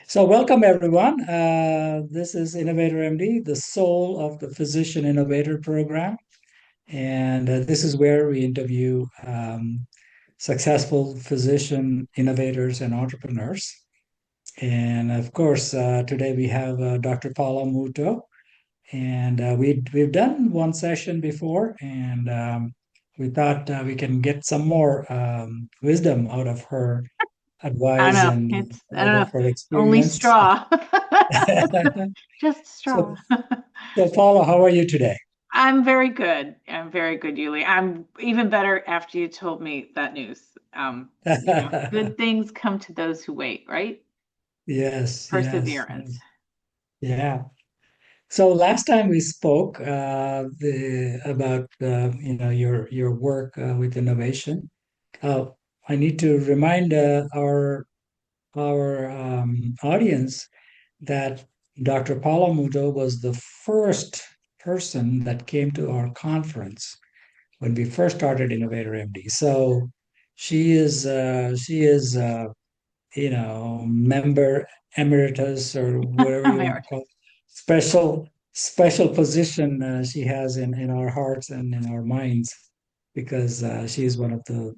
So, welcome everyone. This is InnovatorMD, the soul of the Physician Innovator program. And this is where we interview successful physician innovators and entrepreneurs. And of course, today we have Dr. Paula Muto. And we've done one session before, and we thought we can get some more wisdom out of her I don't advice know. and I don't out of know. her Only experience. straw. Just So, straw. so Paula, how are you today? I'm very good. I'm very good, Yuli. I'm even better after you told me that news. Good things come to those who wait, right? Yes, yes, Perseverance. yeah. So last time we spoke about your work with innovation. Uh, I need to remind our audience that Dr. Paula Muto was the first person that came to our conference when we first started Innovator MD. So she is member emeritus or whatever you want to call it. Special position she has in our hearts and in our minds because she is one of the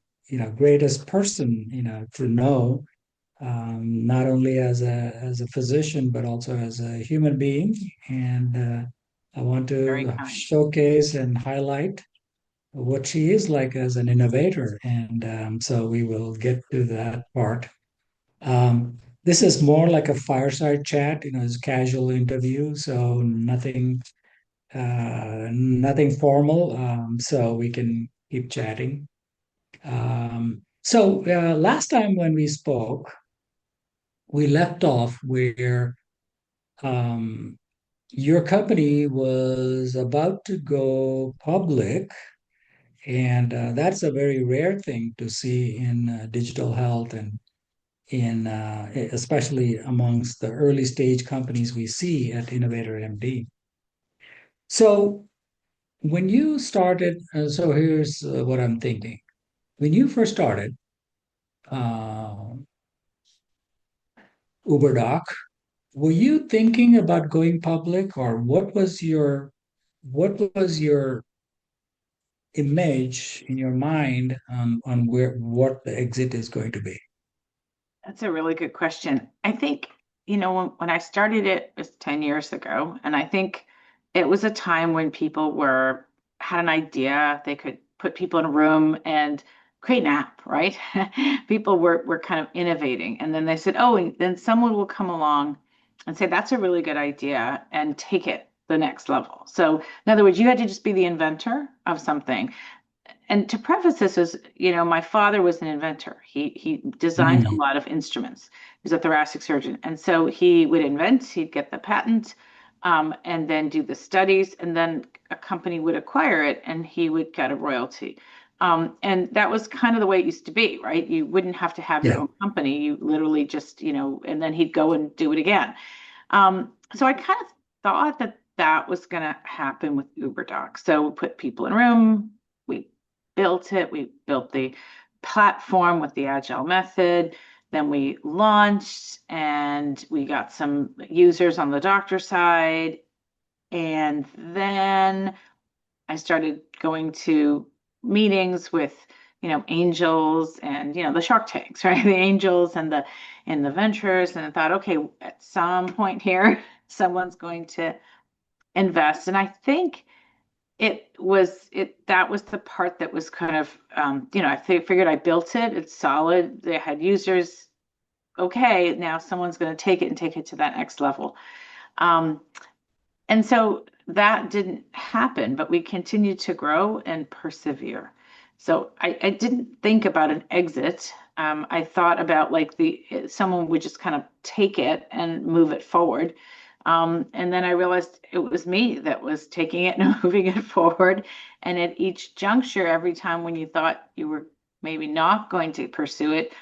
greatest person to know, not only as a physician but also as a human being. And I want Very to kind. showcase and highlight what she is like as an innovator, and so we will get to that part. This is more like a fireside chat, it's a casual interview, so nothing formal. So we can keep chatting. So last time when we spoke, we left off where um, your company was about to go public, and that's a very rare thing to see in digital health and in especially amongst the early stage companies we see at Innovator MD. So when you started, so here's what I'm thinking. When you first started uh, UberDoc, were you thinking about going public, or what was your image in your mind on where what the exit is going to be? That's a really good question. I think, when I started it was 10 years ago, and I think it was a time when people had an idea, they could put people in a room and create an app, right? People were kind of innovating. And then they said, oh, and then someone will come along and say, that's a really good idea and take it the next level. So, in other words, you had to just be the inventor of something. And to preface this is, my father was an inventor. He designed a Mm, lot of instruments. He's a thoracic surgeon, and so he would invent. He'd get the patent, and then do the studies, and then a company would acquire it, and he would get a royalty. And that was kind of the way it used to be, right? You wouldn't have to have your yeah. own company. You literally just, and then he'd go and do it again. So I kind of thought that that was going to happen with UberDoc. So we put people in a room, we built it, we built the platform with the agile method. Then we launched and we got some users on the doctor side. And then I started going to meetings with, angels and, the Shark Tanks, right? The angels and the ventures. And I thought, okay, at some point here, someone's going to invest. And I think that was the part that was kind of, figured I built it. It's solid. They had users. Okay, now someone's going to take it and take it to that next level. Um, and so that didn't happen, but we continued to grow and persevere. So I didn't think about an exit. I thought about like someone would just kind of take it and move it forward. And then I realized it was me that was taking it and moving it forward. And at each juncture, every time when you thought you were maybe not going to pursue it,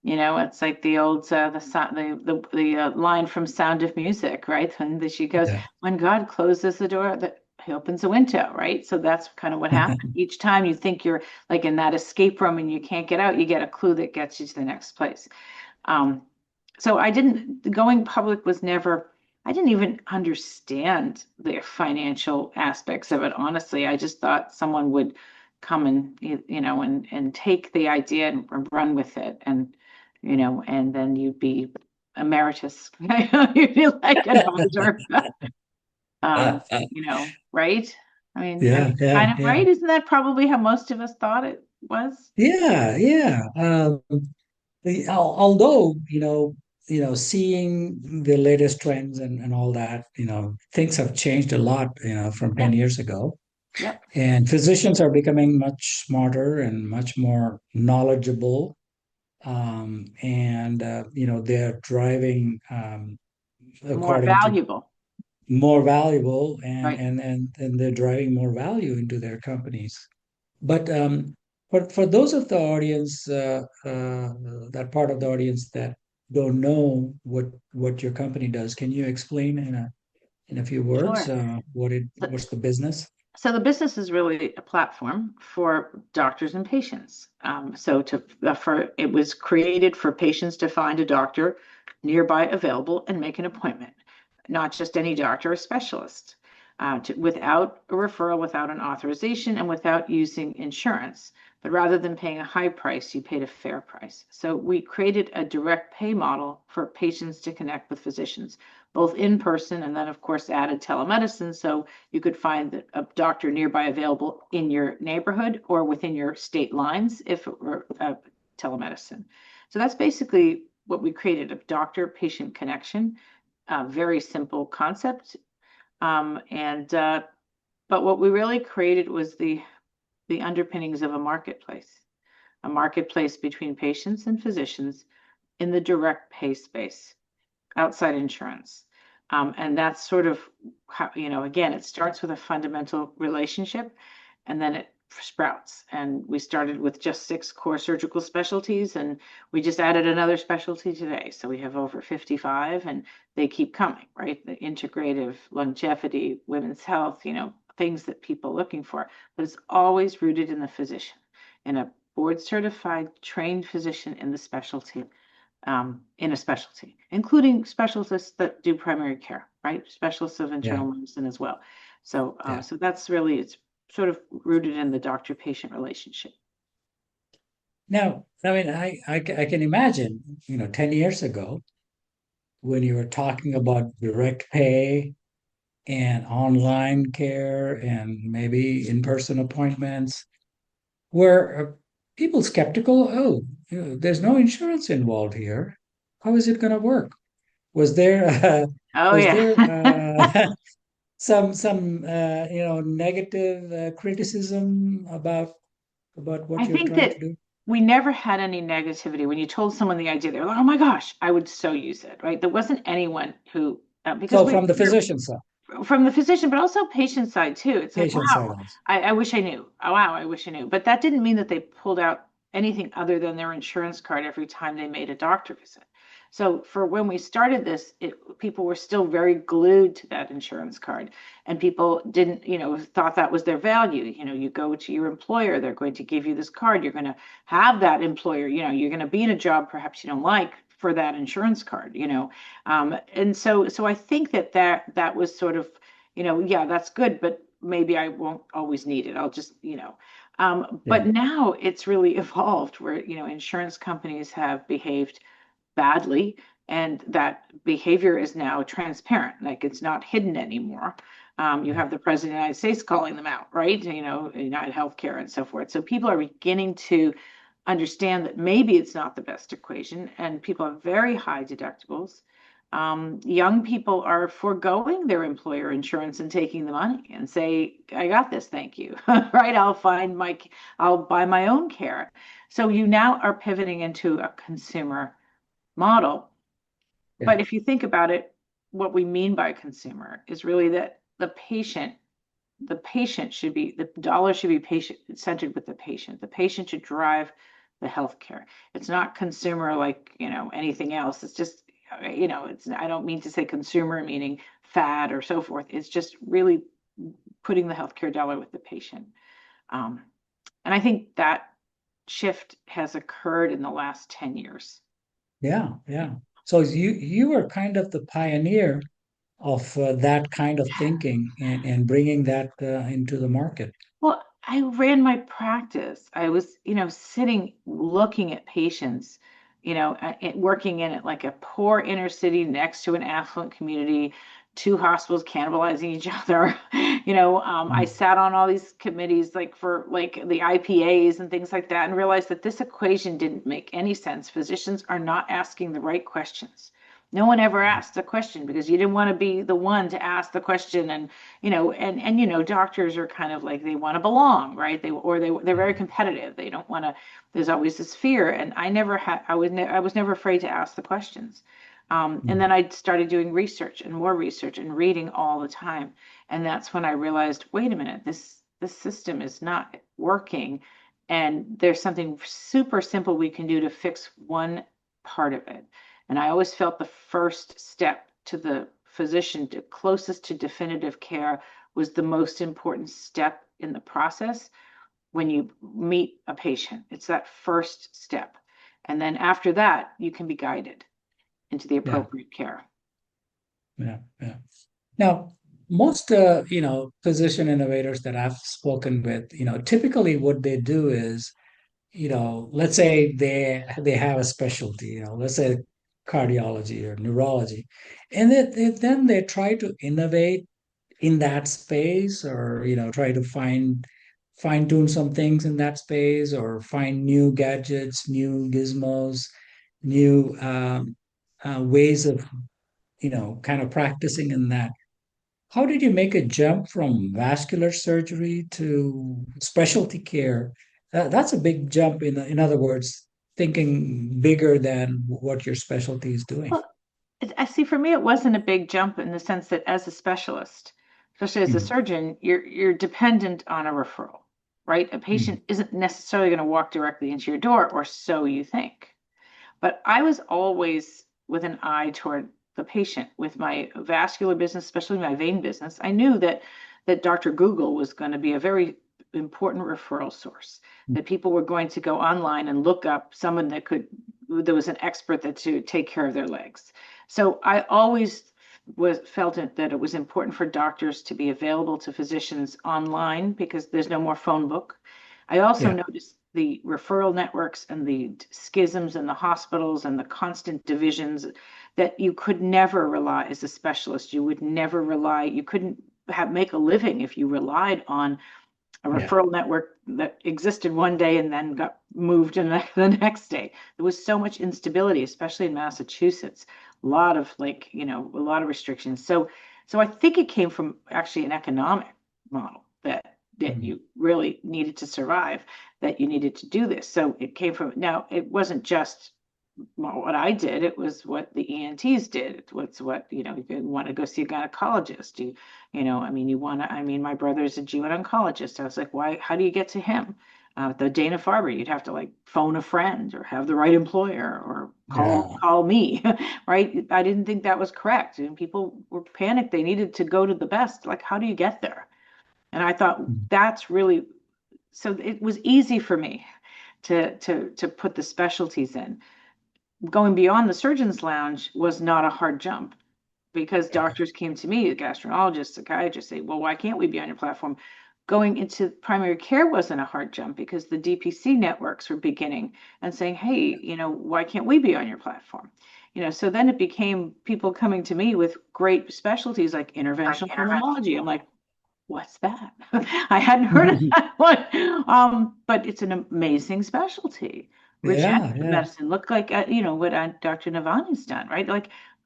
it's like the old the line from Sound of Music, right? She goes, Yeah. when God closes the door, that He opens a window, right? So that's kind of what happened. Each time you think you're like in that escape room and you can't get out, you get a clue that gets you to the next place. Um, So going public was never, I didn't even understand the financial aspects of it. Honestly, I just thought someone would come and, and take the idea and run with it. And, and then you'd be emeritus. You'd be like an auditor, right? Yeah, yeah, Kind of yeah. right. Isn't that probably how most of us thought it was? Yeah, yeah. Although, seeing the latest trends and all that, things have changed a lot, from Yeah. 10 years ago. Yep. And physicians are becoming much smarter and much more knowledgeable. And, they're driving, More according to valuable. more valuable, and, Right. and, and, and they're driving more value into their companies. But for those of the audience, that part of the audience that don't know what your company does, can you explain in a few words Sure. what's the business? So the business is really a platform for doctors and patients. For it was created for patients to find a doctor nearby available and make an appointment, not just any doctor or specialist, without a referral, without an authorization, and without using insurance. But rather than paying a high price, you paid a fair price. So we created a direct pay model for patients to connect with physicians, both in person and then, of course, added telemedicine. So you could find a doctor nearby available in your neighborhood or within your state lines if it were telemedicine. So that's basically what we created, a doctor-patient connection, very simple concept. And But what we really created was the underpinnings of a marketplace between patients and physicians in the direct pay space outside insurance. And that's sort of how, again, it starts with a fundamental relationship and then it sprouts. And we started with just 6 core surgical specialties, and we just added another specialty today. So we have over 55, and they keep coming, right? The integrative, longevity, women's health, things that people are looking for. But it's always rooted in the physician, in a board certified, trained physician in a specialty, including specialists that do primary care, right? Specialists of Yeah, internal medicine as well. So, yeah. so that's really, it's sort of rooted in the doctor-patient relationship. Now, I mean, I can imagine, 10 years ago when you were talking about direct pay and online care and maybe in-person appointments, were people skeptical? Oh, there's no insurance involved here. How is it going to work? Was there Oh was yeah. there some negative criticism about what I you're think trying to that do? we never had any negativity. When you told someone the idea, they were like, "Oh my gosh, I would so use it." Right? There wasn't anyone who because So from the physician side, from the physician, but also patient side too. It's like, patient side wow, also. I wish I knew. Oh, wow, I wish I knew. But that didn't mean that they pulled out anything other than their insurance card every time they made a doctor visit. So for when we started this, people were still very glued to that insurance card, and people didn't, thought that was their value. You go to your employer, they're going to give you this card. You're going to have that employer. You're going to be in a job perhaps you don't like for that insurance card. And so I think that was sort of, yeah, that's good, but maybe I won't always need it. I'll just, Yeah, but now it's really evolved where, insurance companies have behaved badly, and that behavior is now transparent. Like it's not hidden anymore. You yeah, have the president of the United States calling them out, right? United Healthcare and so forth. So people are beginning to understand that maybe it's not the best equation, and people have very high deductibles. Young people are foregoing their employer insurance and taking the money and say, "I got this, thank you." Right? I'll buy my own care. So you now are pivoting into a consumer model. yeah, But if you think about it, what we mean by consumer is really that the patient should be, the dollar should be patient centered with the patient. The patient should drive the healthcare. It's not consumer like, anything else. It's just, I don't mean to say consumer meaning fad or so forth. It's just really putting the healthcare dollar with the patient. Um, and I think that shift has occurred in the last 10 years. yeah, yeah. So you were kind of the pioneer of that kind of thinking and bringing that into the market. Well, I ran my practice. I was, sitting looking at patients, working in it like a poor inner city next to an affluent community, two hospitals cannibalizing each other. I Mm. sat on all these committees like for like the IPAs and things like that and realized that this equation didn't make any sense. Physicians are not asking the right questions. No one ever asked a question because you didn't want to be the one to ask the question, and doctors are kind of like they want to belong, right? They're very competitive. They don't want to. There's always this fear, and I was never afraid to ask the questions. And Mm. then I started doing research and more research and reading all the time, and that's when I realized, wait a minute, this system is not working, and there's something super simple we can do to fix one part of it. And I always felt the first step to the physician closest to definitive care was the most important step in the process when you meet a patient. It's that first step. And then after that, you can be guided into the Yeah, appropriate care. yeah, yeah. Now, most physician innovators that I've spoken with, typically what they do is, let's say they have a specialty, let's say cardiology or neurology, and then they try to innovate in that space, or try to fine tune some things in that space, or find new gadgets, new gizmos, new ways of kind of practicing in that. How did you make a jump from vascular surgery to specialty care? That's a big jump. In other words, thinking bigger than what your specialty is doing. Well, I see, for me, it wasn't a big jump in the sense that as a specialist, especially as a Mhm. surgeon, you're dependent on a referral, right? A Mhm. patient isn't necessarily going to walk directly into your door, or so you think. But I was always with an eye toward the patient with my vascular business, especially my vein business. I knew that Dr. Google was going to be a very important referral source, that people were going to go online and look up someone there was an expert that to take care of their legs. So I always felt that it was important for doctors to be available to physicians online because there's no more phone book. I also Yeah, noticed the referral networks and the schisms in the hospitals and the constant divisions, that you could never rely as a specialist. You would never rely, you couldn't make a living if you relied on a yeah, referral network that existed one day and then got moved in the next day. There was so much instability, especially in Massachusetts. A lot of a lot of restrictions. So I think it came from actually an economic model that Mhm. you really needed to survive, that you needed to do this. So it came from, now it wasn't just what I did, it was what the ENTs did. It's what, you want to go see a gynecologist. My brother's a GYN oncologist. I was like, why, how do you get to him? The Dana-Farber, you'd have to like phone a friend or have the right employer or call yeah, call me, right? I didn't think that was correct. And people were panicked. They needed to go to the best. Like, how do you get there? And I thought Mhm. that's really, so it was easy for me to put the specialties in. Going beyond the surgeon's lounge was not a hard jump because Okay. doctors came to me, gastroenterologists, psychiatrists, say, well, why can't we be on your platform? Going into primary care wasn't a hard jump because the DPC networks were beginning and saying, hey, why can't we be on your platform? So then it became people coming to me with great specialties like interventional pulmonology. I'm like, what's that? I hadn't heard of that one. But it's an amazing specialty. Yeah, Regenerative yeah, medicine, look like what Dr. Navani's done, right?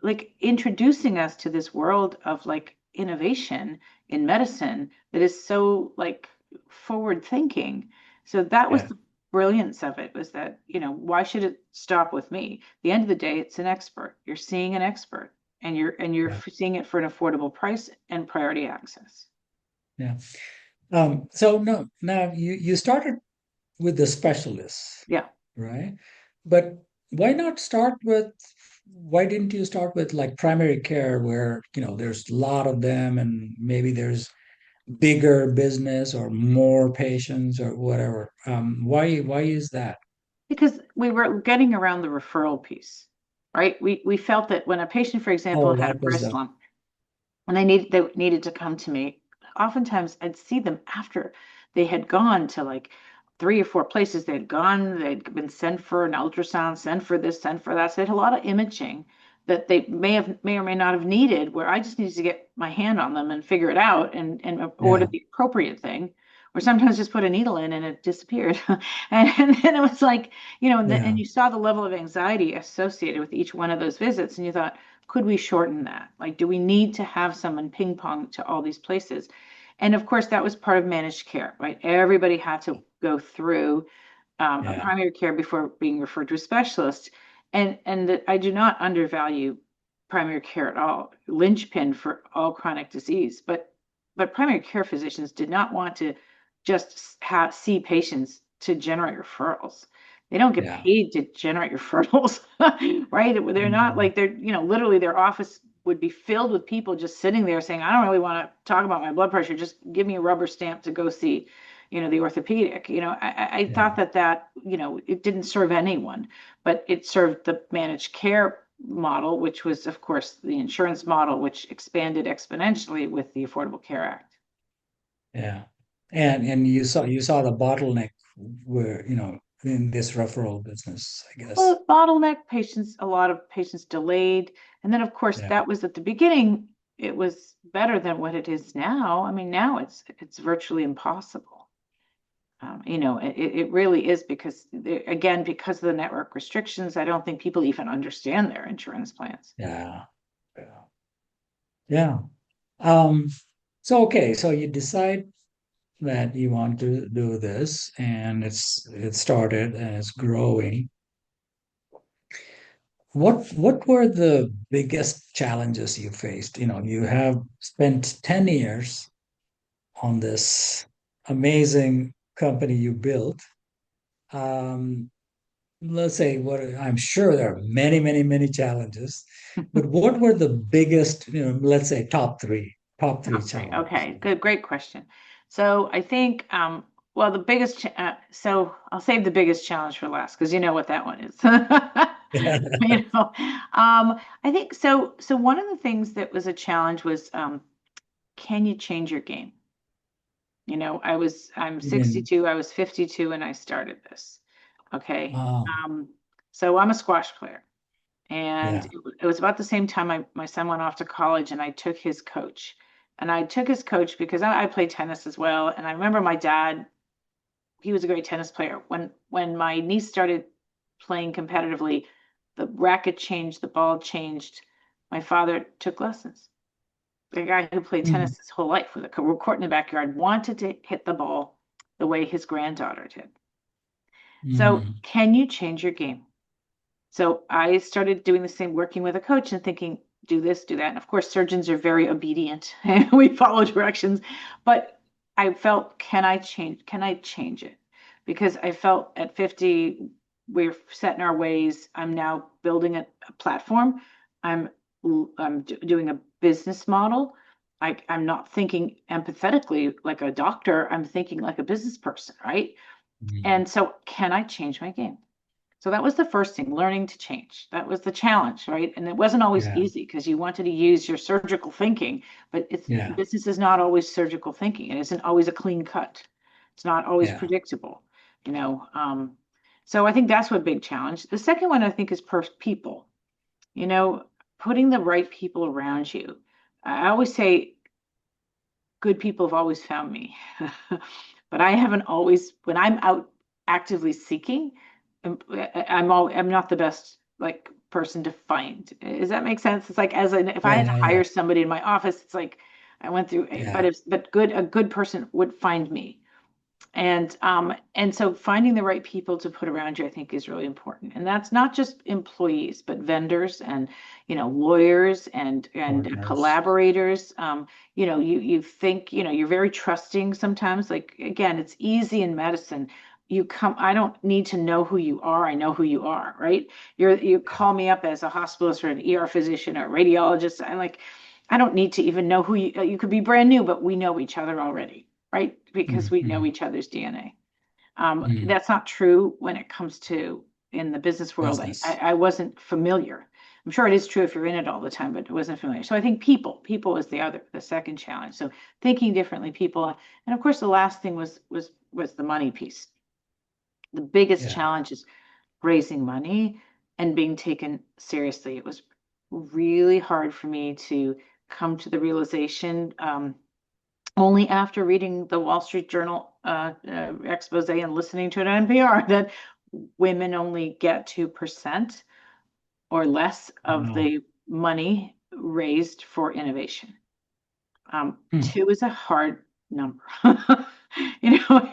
Like introducing us to this world of like innovation in medicine that is so like forward thinking. So that was yeah, the brilliance of it, was that, why should it stop with me? At the end of the day, it's an expert. You're seeing an expert, and you're yeah, seeing it for an affordable price and priority access. yeah. So no, now you started with the specialists, Yeah, right? But why didn't you start with like primary care where, there's a lot of them and maybe there's bigger business or more patients or whatever? Why is that? because we were getting around the referral piece, right? We felt that when a patient, for example, Oh, had a that was breast the, lump and they needed to come to me, oftentimes I'd see them after they had gone to like 3 or 4 places. They'd been sent for an ultrasound, sent for this, sent for that. So they had a lot of imaging that they may or may not have needed, where I just needed to get my hand on them and figure it out and order yeah, the appropriate thing. Or sometimes just put a needle in and it disappeared. And then it was like, yeah, and you saw the level of anxiety associated with each one of those visits, and you thought, could we shorten that? Like, do we need to have someone ping pong to all these places? And of course, that was part of managed care, right? Everybody had to go through a yeah, primary care before being referred to a specialist. And that I do not undervalue primary care at all, linchpin for all chronic disease. But primary care physicians did not want to just see patients to generate referrals. They don't get yeah. paid to generate referrals, right? They're not Mm, like literally their office would be filled with people just sitting there saying, I don't really want to talk about my blood pressure. Just give me a rubber stamp to go see, the orthopedic. I yeah, thought that, it didn't serve anyone, but it served the managed care model, which was, of course, the insurance model, which expanded exponentially with the Affordable Care Act. yeah. And you saw the bottleneck where, in this referral business, I guess. Well, bottleneck patients, a lot of patients delayed. And then, of course, Yeah, that was at the beginning, it was better than what it is now. I mean, now it's virtually impossible. It really is because, again, because of the network restrictions, I don't think people even understand their insurance plans. yeah, yeah. Yeah. Um, so you decide that you want to do this and it started and it's growing. What were the biggest challenges you faced? You have spent 10 years on this amazing company you built. Um, let's say what I'm sure there are many, many, many challenges, but what were the biggest, let's say top three Top three. challenges? Okay, good, great question. So I think, well, so I'll save the biggest challenge for last because you know what that one is. I think so. So one of the things that was a challenge was, can you change your game? I'm I mean, 62, I was 52 when I started this. Okay. um, Um, so I'm a squash player. And yeah. it was about the same time my son went off to college and I took his coach. And I took his coach because I played tennis as well. And I remember my dad, he was a great tennis player. When my niece started playing competitively, the racket changed, the ball changed. My father took lessons. The guy who played Mm, tennis his whole life with a court in the backyard wanted to hit the ball the way his granddaughter did. So, mm, can you change your game? So I started doing the same, working with a coach and thinking, do this, do that. And of course, surgeons are very obedient and we follow directions. But I felt, can I change? Can I change it? Because I felt at 50, we're set in our ways. I'm now building a platform. I'm doing a business model. I'm not thinking empathetically like a doctor. I'm thinking like a business person, right? mm. And so, can I change my game? So that was the first thing, learning to change. That was the challenge, right? And it wasn't always Yeah, easy because you wanted to use your surgical thinking, but yeah, business is not always surgical thinking. It isn't always a clean cut. It's not always yeah, predictable, you know. So I think that's what big challenge. The second one I think is people, you know, putting the right people around you. I always say good people have always found me. But I haven't always, when I'm out actively seeking, I'm not the best like person to find. Does that make sense? It's like if I yeah, had to yeah, yeah, hire somebody in my office, it's like I went through, yeah, but a good person would find me. And so finding the right people to put around you, I think, is really important. And that's not just employees, but vendors and, lawyers and partners. collaborators. You think, you're very trusting sometimes. Like, again, it's easy in medicine. I don't need to know who you are. I know who you are, right? You Yeah, call me up as a hospitalist or an ER physician or a radiologist. I don't need to even know who you could be brand new, but we know each other already, right? Because mm, we know mm, each other's DNA. mm. That's not true when it comes to in the business world. I, Business. I wasn't familiar. I'm sure it is true if you're in it all the time, but it wasn't familiar. So I think people was the second challenge. So thinking differently, people, and of course the last thing was the money piece. The biggest Yeah. challenge is raising money and being taken seriously. It was really hard for me to come to the realization only after reading the Wall Street Journal expose and listening to it on NPR that women only get 2% or less of Wow. the money raised for innovation. Hmm. Two is a hard number. You know,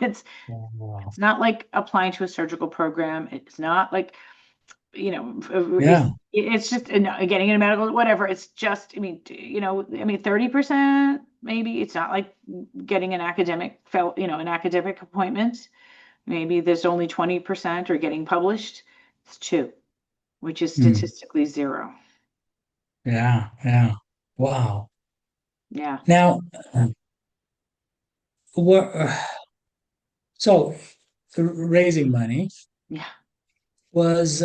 Wow. it's not like applying to a surgical program. It's not like, you know, Yeah. it's just getting into medical, whatever. It's just, I mean, 30% maybe. It's not like getting an academic an academic appointment. Maybe there's only 20% or getting published. It's two, which is Hmm. statistically zero. Yeah. Yeah. Wow. Yeah. Now, what? So, raising money Yeah. was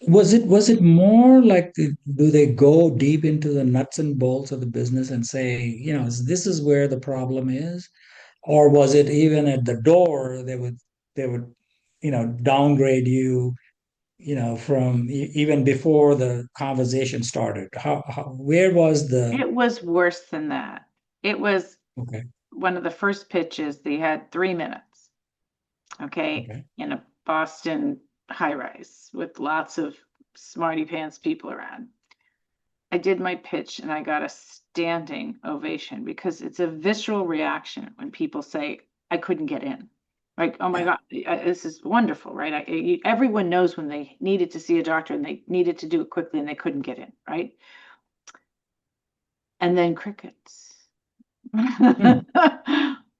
was it more like do they go deep into the nuts and bolts of the business and say, this is where the problem is, or was it even at the door they would downgrade you, from even before the conversation started? Where was the? It was worse than that. It was Okay. one of the first pitches. They had 3 minutes, okay, Okay. in a Boston high rise with lots of smarty pants people around. I did my pitch and I got a standing ovation because it's a visceral reaction when people say, I couldn't get in. Like, oh my Yeah. God, this is wonderful, right? Everyone knows when they needed to see a doctor and they needed to do it quickly and they couldn't get in, right? And then crickets. Hmm.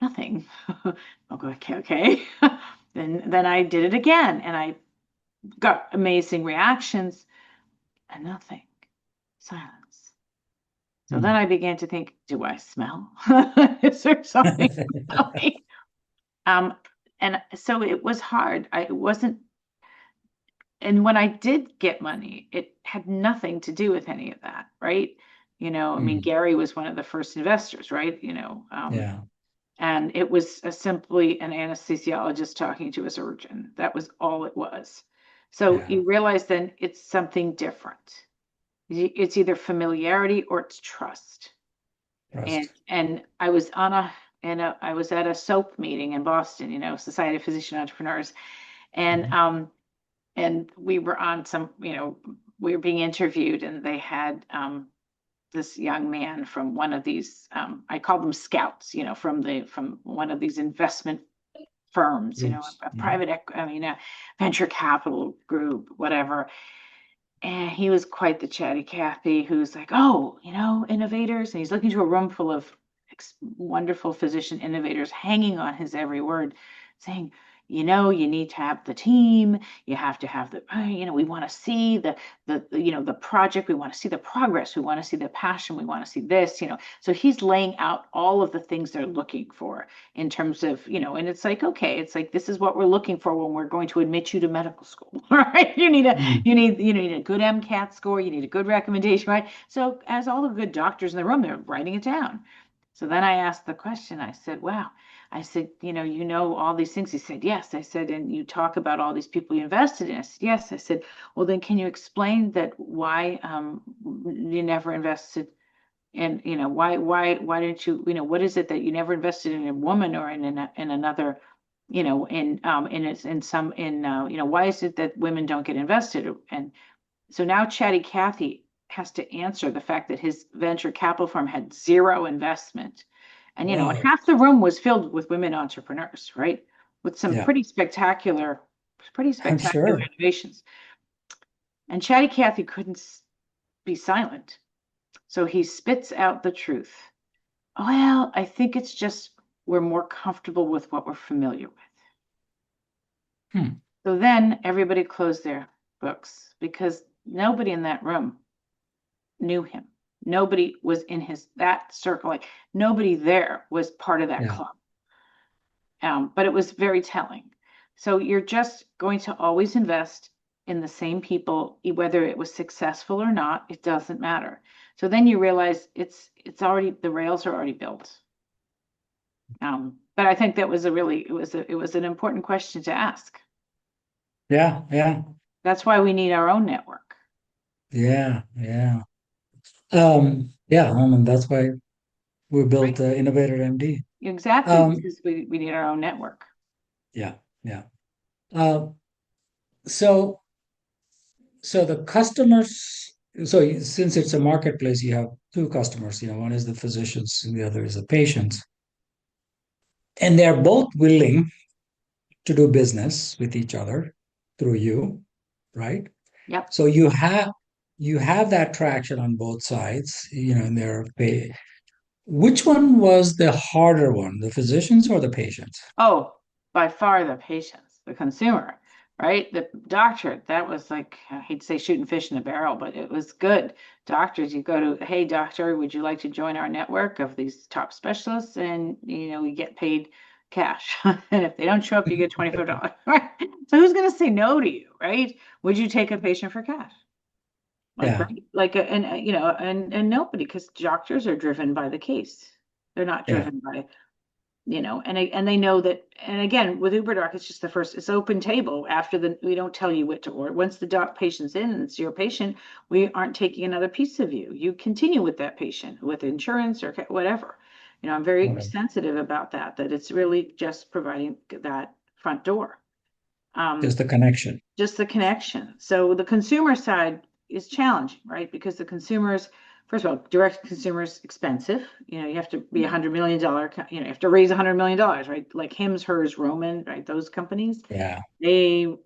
Nothing. I'll go, okay, okay. Then I did it again and I got amazing reactions and nothing. Silence. So then Hmm. I began to think, do I smell? Is there something about me? Um, and so it was hard. It wasn't, and when I did get money, it had nothing to do with any of that, right? I mean, Hmm. Gary was one of the first investors, right? Yeah. And it was simply an anesthesiologist talking to a surgeon. That was all it was. So Yeah. you realize then it's something different. It's either familiarity or it's trust. And Trust. I was I was at a SOAP meeting in Boston, Society of Physician Entrepreneurs, and Mhm. we were on we were being interviewed, and they had this young man from one of these I call them scouts, from one of these investment firms, Groups. a Mhm. a venture capital group, whatever. And he was quite the chatty Cathy who's like, oh, innovators. And he's looking to a room full of wonderful physician innovators hanging on his every word, saying, you need to have the team. You have to have we want to see the project. We want to see the progress. We want to see the passion. We want to see this. So he's laying out all of the things they're looking for in terms of, and it's like, okay, it's like, this is what we're looking for when we're going to admit you to medical school, right? Mm. You need a good MCAT score. You need a good recommendation, right? So as all the good doctors in the room, they're writing it down. So then I asked the question. I said, wow. I said, all these things. He said, yes. I said, and you talk about all these people you invested in. I said, yes. I said, well, then can you explain that why you never invested in, why didn't you, what is it that you never invested in a woman or in another, in some, why is it that women don't get invested? And so now Chatty Cathy has to answer the fact that his venture capital firm had zero investment. And, Wow. half the room was filled with women entrepreneurs, right? With some Yeah. pretty I'm spectacular sure. innovations. And Chatty Cathy couldn't be silent. So he spits out the truth. Well, I think it's just we're more comfortable with what we're familiar with. Hmm. So then everybody closed their books because nobody in that room knew him. Nobody was in that circle. Like nobody there was part of that Yeah. club. But it was very telling. So you're just going to always invest in the same people, whether it was successful or not, it doesn't matter. So then you realize it's already, the rails are already built. But I think that was it was an important question to ask. Yeah, yeah, That's why we need our own network. yeah, yeah. Yeah, I mean, that's why we built Right. InnovatorMD. Exactly, Um, because we need our own network. yeah, yeah. Uh, so so the customers, so since it's a marketplace, you have two customers, one is the physicians and the other is the patients. And they're both willing to do business with each other through you, right? Yep. So you have that traction on both sides, and they're pay. Which one was the harder one, the physicians or the patients? Oh, by far the patients, the consumer, right? The doctor, that was like, I hate to say shooting fish in a barrel, but it was good. Doctors, you go to, hey, doctor, would you like to join our network of these top specialists? And, we get paid cash. And if they don't show up, you get $25. Right? So who's going to say no to you, right? Would you take a patient for cash? Like, Yeah, right? Like, and nobody, because doctors are driven by the case. They're not yeah, driven by and they know that. And again, with UberDoc, it's just it's open table. We don't tell you what to order. Once the doc patient's in and it's your patient, we aren't taking another piece of you. You continue with that patient with insurance or whatever. I'm very whatever. sensitive about that it's really just providing that front door. Just Um, the connection. just the connection. So the consumer side is challenging, right? Because the consumers, first of all, direct consumers expensive. You have to be $100 million. You have to raise $100 million, right? Like Hims, Hers, Roman, right? Those companies, Yeah, their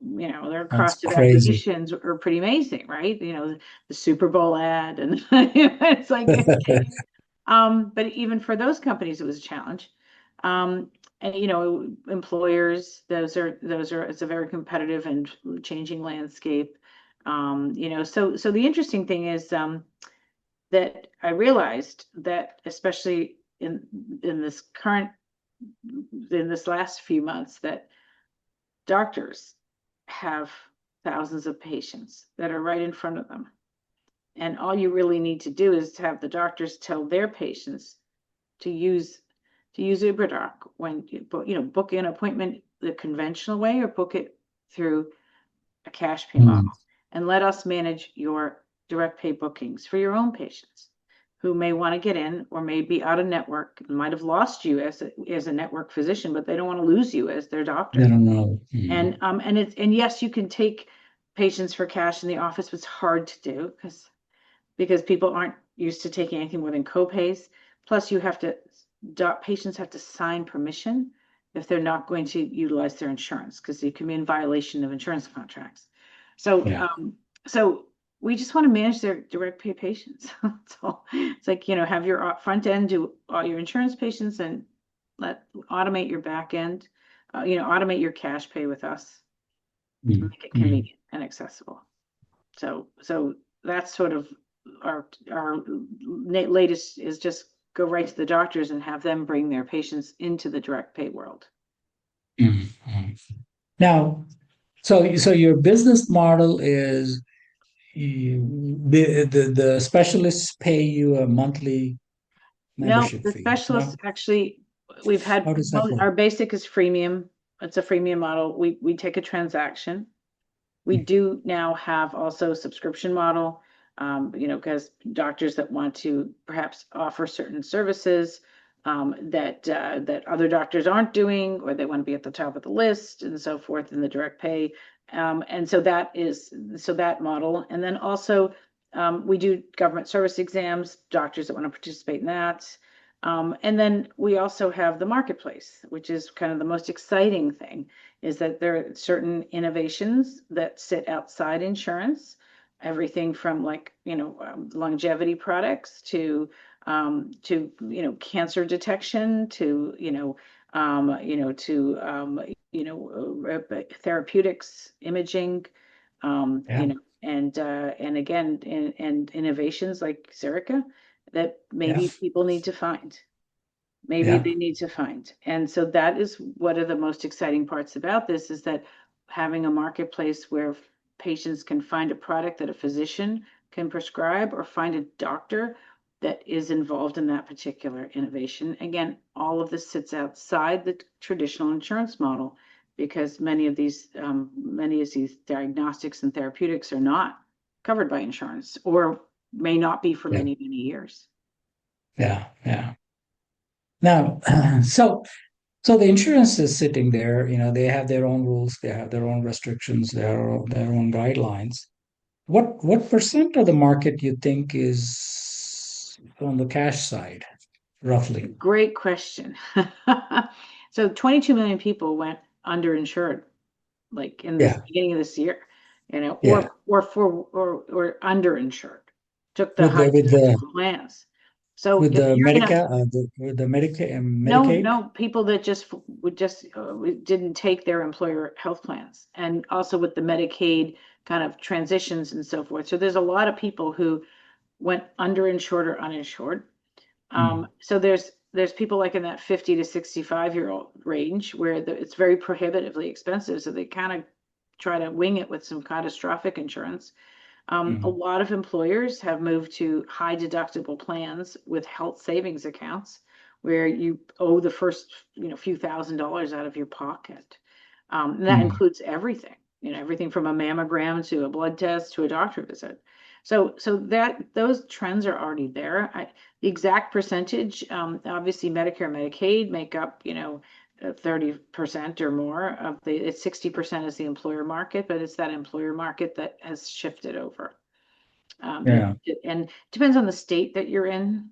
that's cost of crazy. acquisitions are pretty amazing, right? The Super Bowl ad, and it's like, okay. But even for those companies, it was a challenge. And employers, it's a very competitive and changing landscape. So the interesting thing is that I realized that, especially in this current in this last few months, that doctors have thousands of patients that are right in front of them. And all you really need to do is to have the doctors tell their patients to use UberDoc when book an appointment the conventional way, or book it through a cash pay Mm, model, and let us manage your direct pay bookings for your own patients who may want to get in or may be out of network, might have lost you as a network physician, but they don't want to lose you as their I doctor. don't know. And yes, you can take patients for cash in the office, but it's hard to do because people aren't used to taking anything more than copays. Plus, patients have to sign permission if they're not going to utilize their insurance, because you can be in violation of insurance contracts. So, Yeah. so we just want to manage their direct pay patients. So it's like, have your front end do all your insurance patients, and automate your back end, automate your cash pay with us, Mm, make it mm, convenient and accessible. So that's sort of our latest, is just go right to the doctors and have them bring their patients into the direct pay world. mm. Now, so your business model is the specialists pay you a monthly No, membership the fee. specialists No? actually, we've had How does that work? our basic is freemium. It's a freemium model. We take a transaction. We Mm, do now have also a subscription model, because doctors that want to perhaps offer certain services that other doctors aren't doing, or they want to be at the top of the list and so forth in the direct pay. And so that model. And then also we do government service exams, doctors that want to participate in that. And then we also have the marketplace, which is kind of the most exciting thing, is that there are certain innovations that sit outside insurance, everything from longevity products to cancer detection to therapeutics, imaging, yeah. and again, and innovations like Zerica that maybe Yeah. people need to find. maybe Yeah. they need to find. And so that is one of the most exciting parts about this, is that having a marketplace where patients can find a product that a physician can prescribe, or find a doctor that is involved in that particular innovation. Again, all of this sits outside the traditional insurance model, because many of these diagnostics and therapeutics are not covered by insurance, or may not be for Yeah. many, many years. Yeah. Yeah. Now, so the insurance is sitting there, they have their own rules, they have their own restrictions, their own guidelines. What percent of the market you think is on the cash side, roughly? Great question. So 22 million people went underinsured, like in this Yeah. beginning of this year, Yeah. or underinsured, took the With high the with the deductible plans. So with if the you're gonna With the Medicaid? no, people that didn't take their employer health plans, and also with the Medicaid kind of transitions and so forth. So there's a lot of people who went underinsured or uninsured. Mm, So there's people like in that 50 to 65-year-old range, where it's very prohibitively expensive, so they kind of try to wing it with some catastrophic insurance. A mm, lot of employers have moved to high deductible plans with health savings accounts, where you owe the first few $1,000s out of your pocket. And that mm. includes everything, everything from a mammogram to a blood test to a doctor visit. So that those trends are already there. The exact percentage, obviously Medicare, Medicaid make up, 30% or more of it's 60% is the employer market, but it's that employer market that has shifted over. Yeah. And it depends on the state that you're in.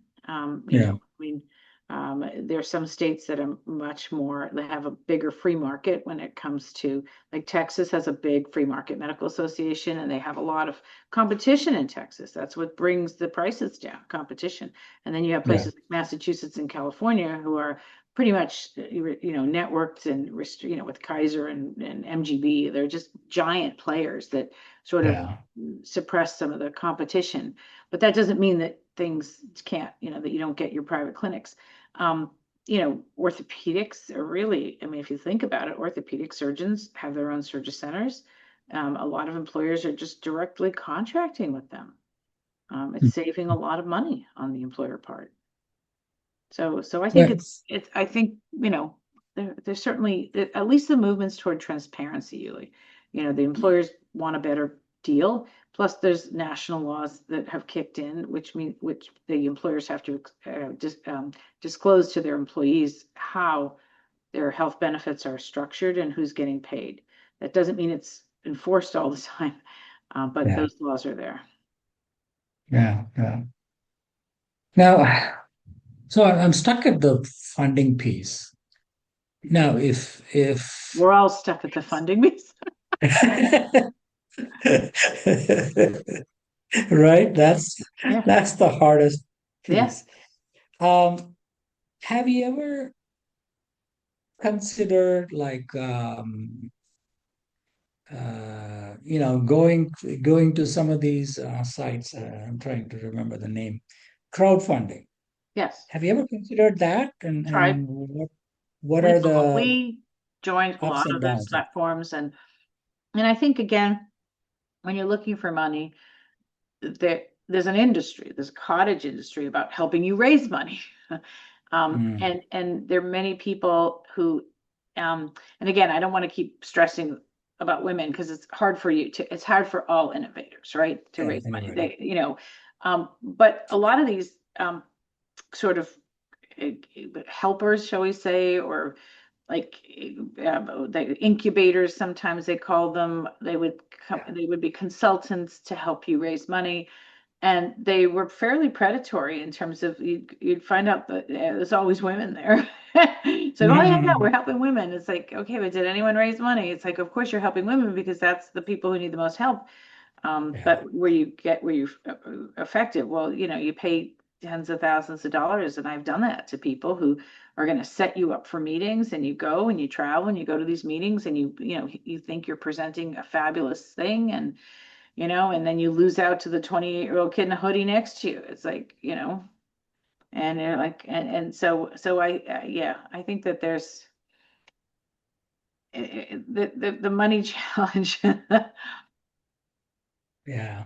Yeah. I mean, there are some states that are much more, they have a bigger free market when it comes to, like Texas has a big free market medical association, and they have a lot of competition in Texas. That's what brings the prices down, competition. And then you have Yeah. places like Massachusetts and California who are pretty much, networked and, with Kaiser and MGB. They're just giant players that sort of Yeah. suppress some of the competition. But that doesn't mean that things can't, that you don't get your private clinics. Orthopedics are really, I mean, if you think about it, orthopedic surgeons have their own surgery centers. A lot of employers are just directly contracting with them. It's saving a lot of money on the employer part. So I think Well, I think, there's certainly at least the movements toward transparency, Yuli. The employers want a better deal. Plus, there's national laws that have kicked in, which the employers have to disclose to their employees how their health benefits are structured and who's getting paid. That doesn't mean it's enforced all the time, but yeah. those laws are there. Yeah. Yeah. Now, so I'm stuck at the funding piece. Now, if We're all stuck at the funding piece. right, that's Yeah. that's the hardest Yeah. piece. Have you ever considered like going to some of these sites? I'm trying to remember the name. Crowdfunding. Yes. Have you ever considered that? Tried. And what are the We joined a ups lot and of those downs? platforms, and I think, again, when you're looking for money, there's an industry, there's a cottage industry about helping you raise money. Mm, And there are many people who, and again, I don't want to keep stressing about women, because it's hard for all innovators, right, to yeah, raise money. anybody. But a lot of these sort of uh, helpers, shall we say, or like the incubators, sometimes they call them, Yeah, they would be consultants to help you raise money. And they were fairly predatory in terms of, you'd find out that there's always women there. So, oh yeah, yeah, we're Mhm. helping women. It's like, okay, but did anyone raise money? It's like, of course you're helping women, because that's the people who need the most help. Yeah, But were you effective? Well, you pay tens of thousands of dollars, and I've done that to people who are going to set you up for meetings, and you go and you travel and you go to these meetings, and you think you're presenting a fabulous thing, and then you lose out to the 28-year-old kid in a hoodie next to you. It's like, And they're like, and so yeah, I think that there's the money challenge. Yeah.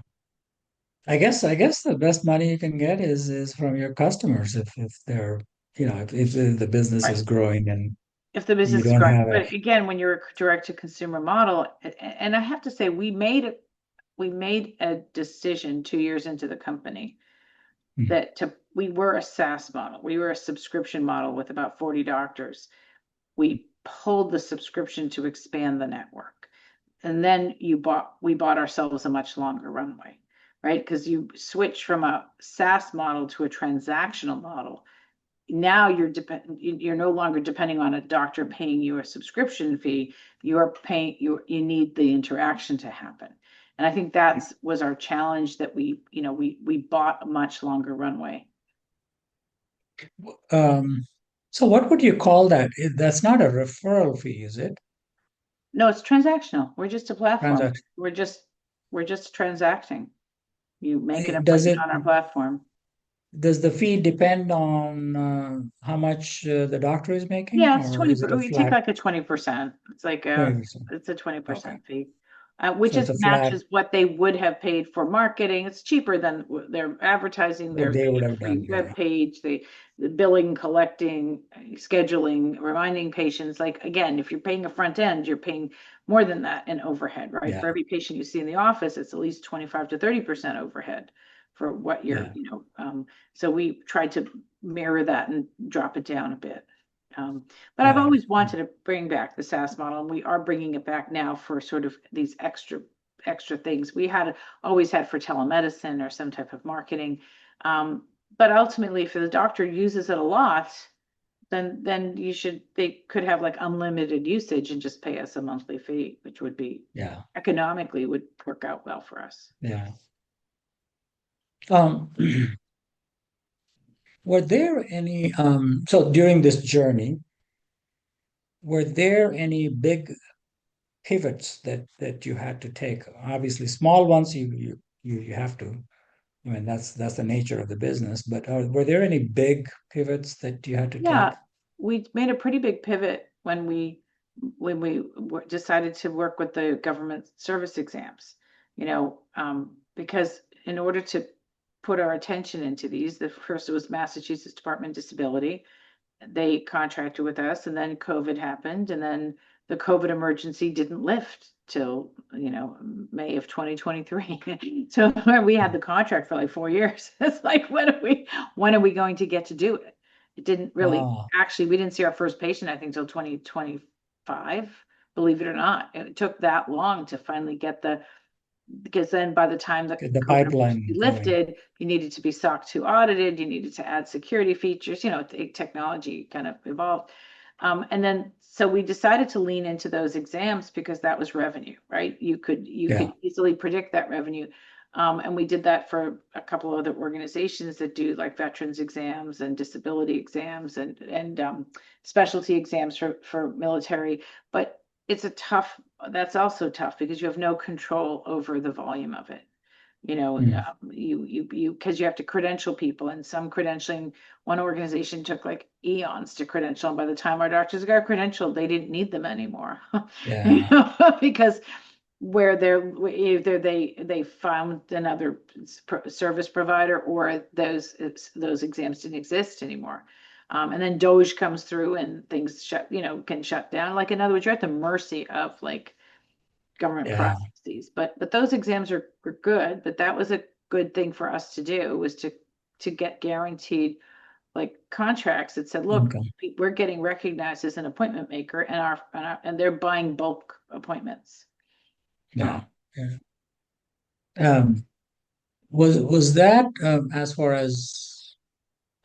I guess the best money you can get is from your customers if they're, if the business Right. is growing and If the you business is don't growing. have a. But again, when you're a direct to consumer model, and I have to say, we made a decision 2 years into the company Hmm. that we were a SaaS model. We were a subscription model with about 40 doctors. We pulled the subscription to expand the network. And then we bought ourselves a much longer runway, right? Because you switch from a SaaS model to a transactional model. Now you're no longer depending on a doctor paying you a subscription fee. You need the interaction to happen. And I think that was our challenge, that we bought a much longer runway. Um, so what would you call that? That's not a referral fee, is it? No, it's transactional. We're just a platform. Transaction. We're just transacting. You make an Does appointment it on our platform. does the fee depend on how much the doctor is making, Yeah, it's or 20. is it a We take flat like a 20%. It's like 20%? it's a Okay. 20% fee, which So it's is a flat matches what they would have paid for marketing. It's cheaper than their advertising. what Their they They would have have a free done. web Yeah. page. The billing, collecting, scheduling, reminding patients. Like, again, if you're paying a front end, you're paying more than that in overhead, right? For Yeah. every patient you see in the office, it's at least 25 to 30% overhead for what Yeah. so we tried to mirror that and drop it down a bit. But I've Yeah. always wanted to bring back the SaaS model, and we are bringing it back now for sort of these extra things we had always had for telemedicine or some type of marketing. But ultimately, if the doctor uses it a lot, then they could have like unlimited usage and just pay us a monthly fee, which would be Yeah. economically would work out well for us. Yeah. Um, were there any so during this journey, were there any big pivots that you had to take? Obviously, small ones you have to. I mean, that's the nature of the business. But were there any big pivots that you had to Yeah, take? we made a pretty big pivot when we decided to work with the government service exams, because in order to put our attention into these, the first was Massachusetts Department of Disability. They contracted with us, and then COVID happened, and then the COVID emergency didn't lift till May of 2023. So we had the contract for like 4 years. It's like, when are we going to get to do it? It didn't really, Ah, actually, we didn't see our first patient, I think, till 2025. Believe it or not, it took that long to finally get because then by the time the get the COVID emergency pipeline going. lifted, you needed to be SOC 2 audited, you needed to add security features, technology kind of evolved. And then so we decided to lean into those exams because that was revenue, right? You could Yeah, easily predict that revenue. And we did that for a couple of other organizations that do like veterans exams and disability exams and specialty exams for military. But it's that's also tough because you have no control over the volume of it. mm, Because you have to credential people, and some credentialing, one organization took like eons to credential. And by the time our doctors got credentialed, they didn't need them anymore. yeah, Because either they found another service provider, or those exams didn't exist anymore. And then Doge comes through and things can shut down. Like, in other words, you're at the mercy of like government yeah, processes. But those exams were good. But that was a good thing for us to do, was to get guaranteed like contracts that said, look, income. we're getting recognized as an appointment maker, and they're buying bulk appointments. Yeah, yeah. Um, was that as far as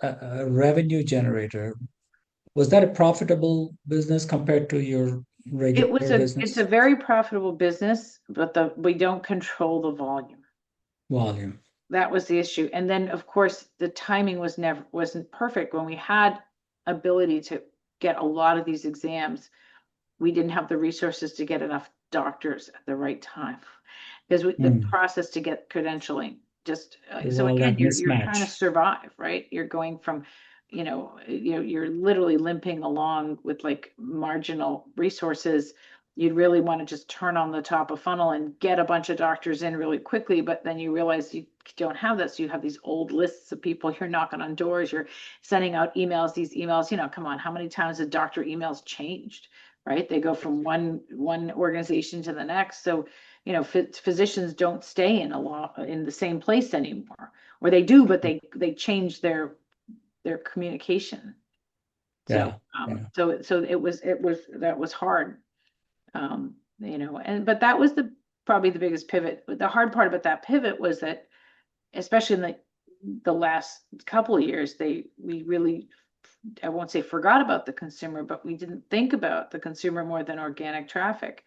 a revenue generator? Was that a profitable business compared to your regular It's a business very profitable business, but we don't control the volume. volume? That was the issue. And then, of course, the timing wasn't perfect. When we had ability to get a lot of these exams, we didn't have the resources to get enough doctors at the right time, because the Mm, process to get credentialing just There's so all again, that you're trying to mismatch. survive, right? You're going from, you're literally limping along with like marginal resources. You'd really want to just turn on the top of funnel and get a bunch of doctors in really quickly, but then you realize you don't have that. So you have these old lists of people, you're knocking on doors, you're sending out emails. These emails, come on, how many times have doctor emails changed, right? They go from one organization to the next. So physicians don't stay in the same place anymore, or they do, but they change their communication. So Yeah, yeah, that was hard. But that was probably the biggest pivot. But the hard part about that pivot was that, especially in the last couple of years, we really, I won't say forgot about the consumer, but we didn't think about the consumer more than organic traffic.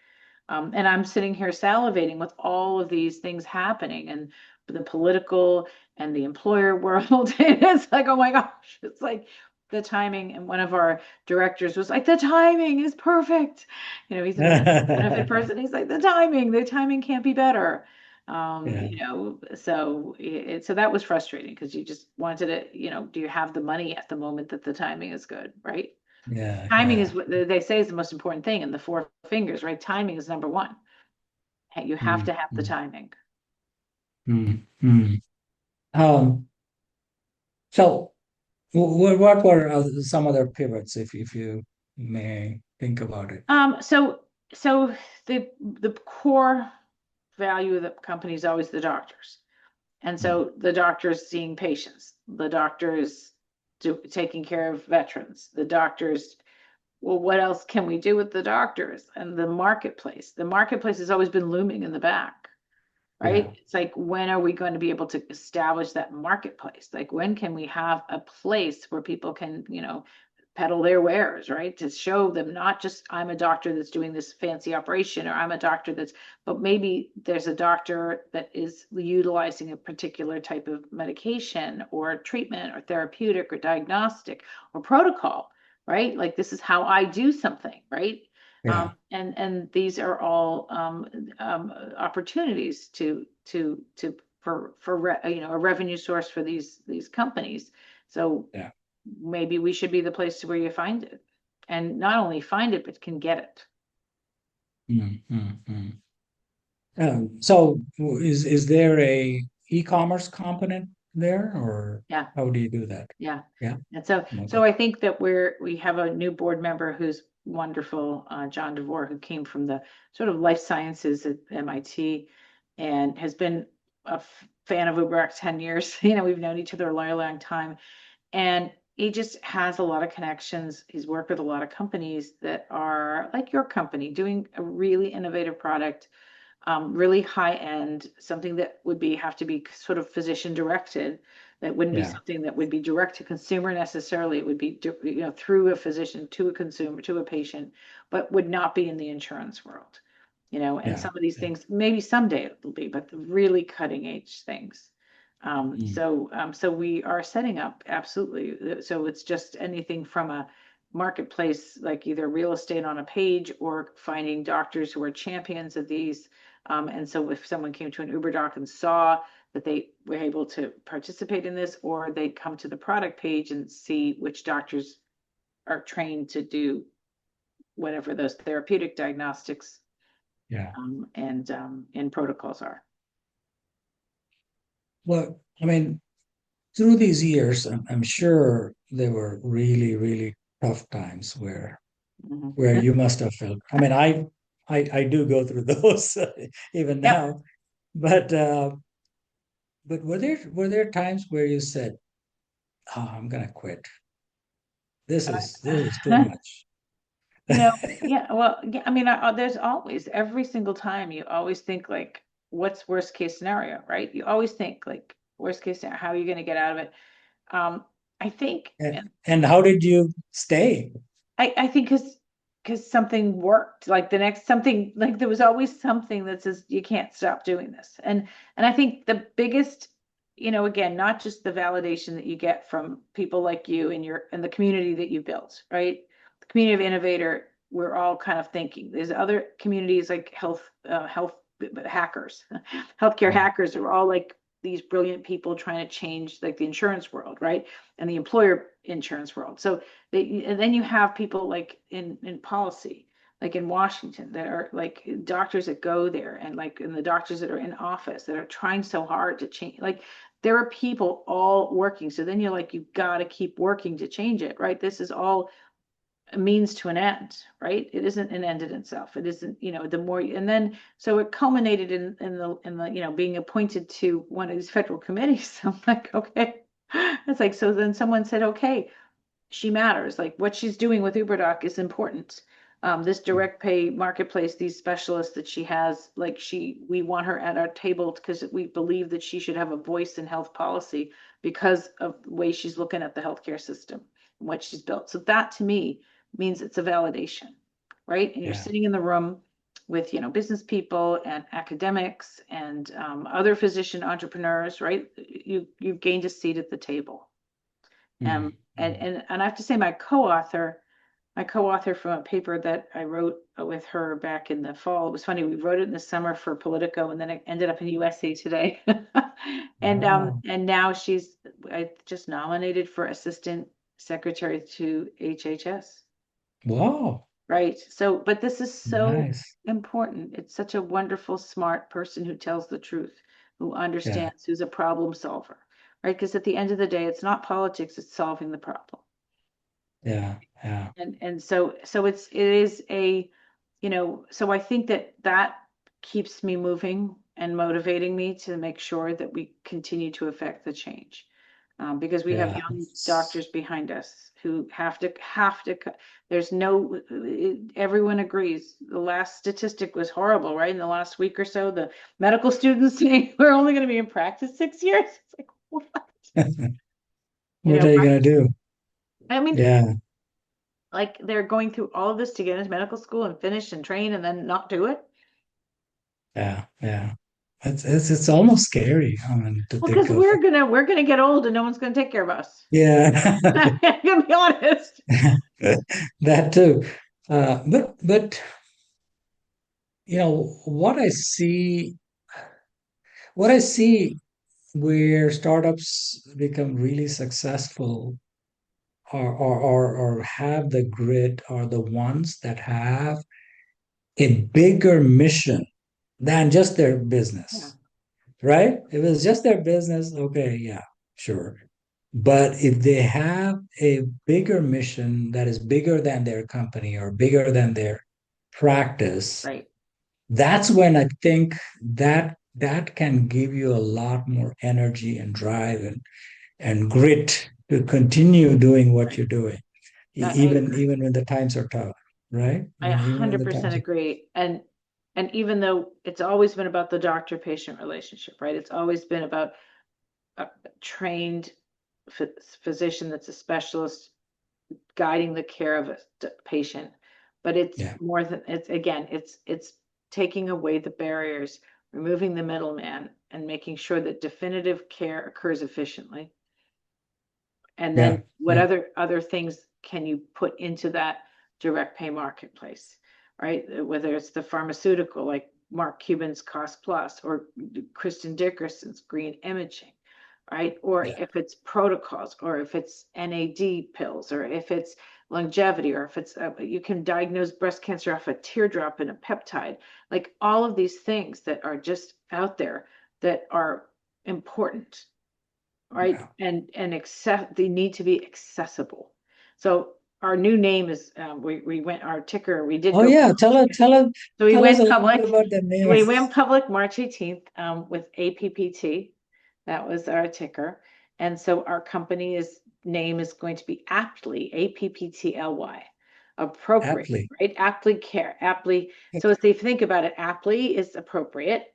And I'm sitting here salivating with all of these things happening, and the political and the employer world. And it's like, oh my gosh, it's like the timing. And one of our directors was like, the timing is perfect. He's an employee benefit yeah, person. He's like, the timing can't be better. yeah, So that was frustrating because you just wanted to, do you have the money at the moment that the timing is good, right? yeah, Timing is yeah. what they say is the most important thing in the four fingers, right? Timing is number one. Hey, you have Mm, to have the mm, timing. mm, mm. Um, so what were some other pivots, if you may think about it? So the core value of the company is always the doctors. And Mm, so the doctors seeing patients, the doctors taking care of veterans, the doctors, well, what else can we do with the doctors and the marketplace? The marketplace has always been looming in the back, yeah, right? It's like, when are we going to be able to establish that marketplace? Like, when can we have a place where people can, peddle their wares, right? To show them not just I'm a doctor that's doing this fancy operation, or I'm a doctor but maybe there's a doctor that is utilizing a particular type of medication or treatment or therapeutic or diagnostic or protocol, right? Like, this is how I do something, right? yeah, And these are all opportunities for a revenue source for these companies. So yeah. maybe we should be the place to where you find it, and not only find it but can get it. Mm, mm, mm. So is there a e-commerce component there, or Yeah. how do you do that? Yeah. Yeah. And so Okay. so I think that we have a new board member who's wonderful, John DeVore, who came from the sort of life sciences at MIT and has been a fan of UberDoc 10 years. We've known each other a long, long time. And he just has a lot of connections. He's worked with a lot of companies that are like your company, doing a really innovative product, really high end, something that would have to be sort of physician directed. That wouldn't be Yeah. something that would be direct to consumer necessarily. It would be, through a physician to a consumer, to a patient, but would not be in the insurance world. And Yeah. some of these Yeah. things, maybe someday it will be, but the really cutting edge things. Mm, So we are setting up, absolutely. So it's just anything from a marketplace, like either real estate on a page, or finding doctors who are champions of these. And so if someone came to an UberDoc and saw that they were able to participate in this, or they come to the product page and see which doctors are trained to do whatever those therapeutic diagnostics, yeah. and protocols are. Well, I mean, through these years, I'm sure there were really, really tough times Mhm. where you must have felt. I mean, I do go through those even Yep. now, but were there times where you said, "Oh, I'm gonna quit. This is too much." Yeah, well, yeah, I mean, there's always, every single time, you always think like, what's worst case scenario, right? You always think like, worst case scenario, how are you going to get out of it? Um, I think, And how did you stay? I think because something worked, like the next something, like there was always something that says you can't stop doing this. And I think the biggest, again, not just the validation that you get from people like you and the community that you built, right? The community of Innovator, we're all kind of thinking. There's other communities like health hackers, healthcare Mm, hackers are all like, these brilliant people trying to change like the insurance world, right? And the employer insurance world. So and then you have people like in policy, like in Washington, that are like doctors that go there, and like in the doctors that are in office that are trying so hard to change. Like there are people all working. So then you're like, you've got to keep working to change it, right? This is all a means to an end, right? It isn't an end in itself. It isn't, the more, and then so it culminated in the being appointed to one of these federal committees. I'm like, okay. It's like, so then someone said, okay, she matters. Like what she's doing with UberDoc is important. This direct pay marketplace, these specialists that she has, like we want her at our table because we believe that she should have a voice in health policy because of the way she's looking at the healthcare system and what she's built. So that to me means it's a validation, right? And you're sitting in the room with, business people and academics and other physician entrepreneurs, right? You've gained a seat at the table. And I have to say my co-author from a paper that I wrote with her back in the fall. It was funny. We wrote it in the summer for Politico, and then it ended up in USA Today. And Wow. and now I just nominated for assistant secretary to HHS. Wow. Right. So, but this is so Nice. important. It's such a wonderful, smart person who tells the truth, who Yeah. understands, who's a problem solver, right? Because at the end of the day, it's not politics, it's solving the problem. Yeah. Yeah. And so it is so I think that keeps me moving and motivating me to make sure that we continue to affect the change. Because we have Yeah. young doctors behind us who have to there's no, everyone agrees. The last statistic was horrible, right? In the last week or so, the medical students saying we're only going to be in practice 6 years. It's like, what? What are you gonna do? I mean, Yeah. like they're going through all of this to get into medical school and finish and train and then not do it. Yeah. Yeah. It's almost scary, I mean, to Well, because think of. we're gonna get old and no one's gonna take care of us. Yeah. I'm gonna be honest. That too. But what I see where startups become really successful or have the grit are the ones that have a bigger mission than just their Yeah, business, right? If it's just their business, okay, yeah, sure. But if they have a bigger mission that is bigger than their company or bigger than their practice, right. that's when I think that can give you a lot more energy and drive and grit to continue doing what Right. you're doing, I agree. even when the times are tough, right? I Even when the 100% times are, agree. And even though it's always been about the doctor-patient relationship, right? It's always been about a trained physician that's a specialist guiding the care of a patient. But it's yeah, more than it's taking away the barriers, removing the middleman, and making sure that definitive care occurs efficiently. And then yeah, what yeah, other things can you put into that direct pay marketplace, right? Whether it's the pharmaceutical, like Mark Cuban's Cost Plus, or Kristen Dickerson's green imaging, right? Or yeah, if it's protocols, or if it's NAD pills, or if it's longevity, or if it's you can diagnose breast cancer off a teardrop and a peptide, like all of these things that are just out there that are important, right? yeah. And accept, they need to be accessible. So our new name is we went our ticker, we did Oh go yeah, public. So we tell us a went little bit public. about the name of. We went public March 18th with APPT. That was our ticker. And so our company's name is going to be Aptly, APPTLY. Appropriate, Aptly. right? Aptly care, aptly. So if they think about it, aptly is appropriate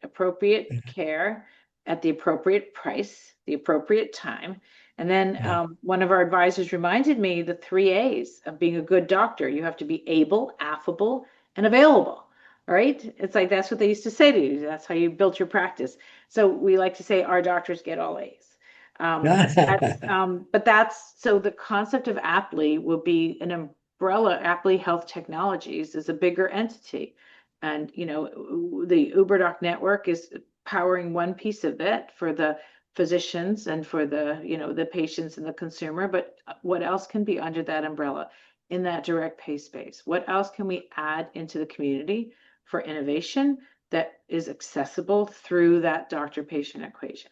care at the appropriate price, the appropriate time. And then Yeah, one of our advisors reminded me the 3 A's of being a good doctor. You have to be able, affable, and available. Right? It's like that's what they used to say to you. That's how you built your practice. So we like to say our doctors get all A's. But that's so the concept of Aptly will be an umbrella. Aptly Health Technologies is a bigger entity. And the UberDoc network is powering one piece of it for the physicians and for the, the patients and the consumer, but what else can be under that umbrella in that direct pay space? What else can we add into the community for innovation that is accessible through that doctor-patient equation,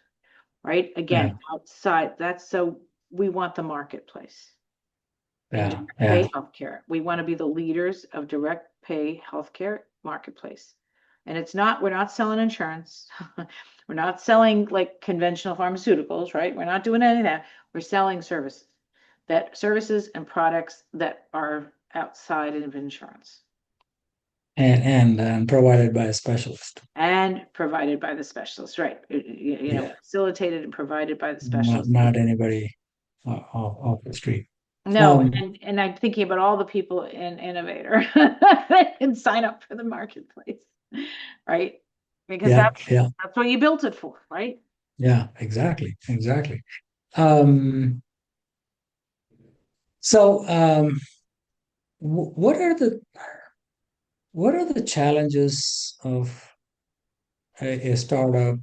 right? Again, Yeah. outside, we want the marketplace in Yeah. direct Yeah. pay healthcare. We want to be the leaders of direct pay healthcare marketplace. And we're not selling insurance. We're not selling like conventional pharmaceuticals, right? We're not doing any of that. We're selling services and products that are outside of insurance. And provided by a specialist. And provided by the specialist, right? Yeah. Facilitated and provided by the Not, specialist. not anybody off the street. No, Um, and I'm thinking about all the people in Innovator that can sign up for the marketplace, right? Because yeah. that's Yeah. that's what you built it for, right? Yeah. Exactly. Exactly. Um, so, what are the challenges of a startup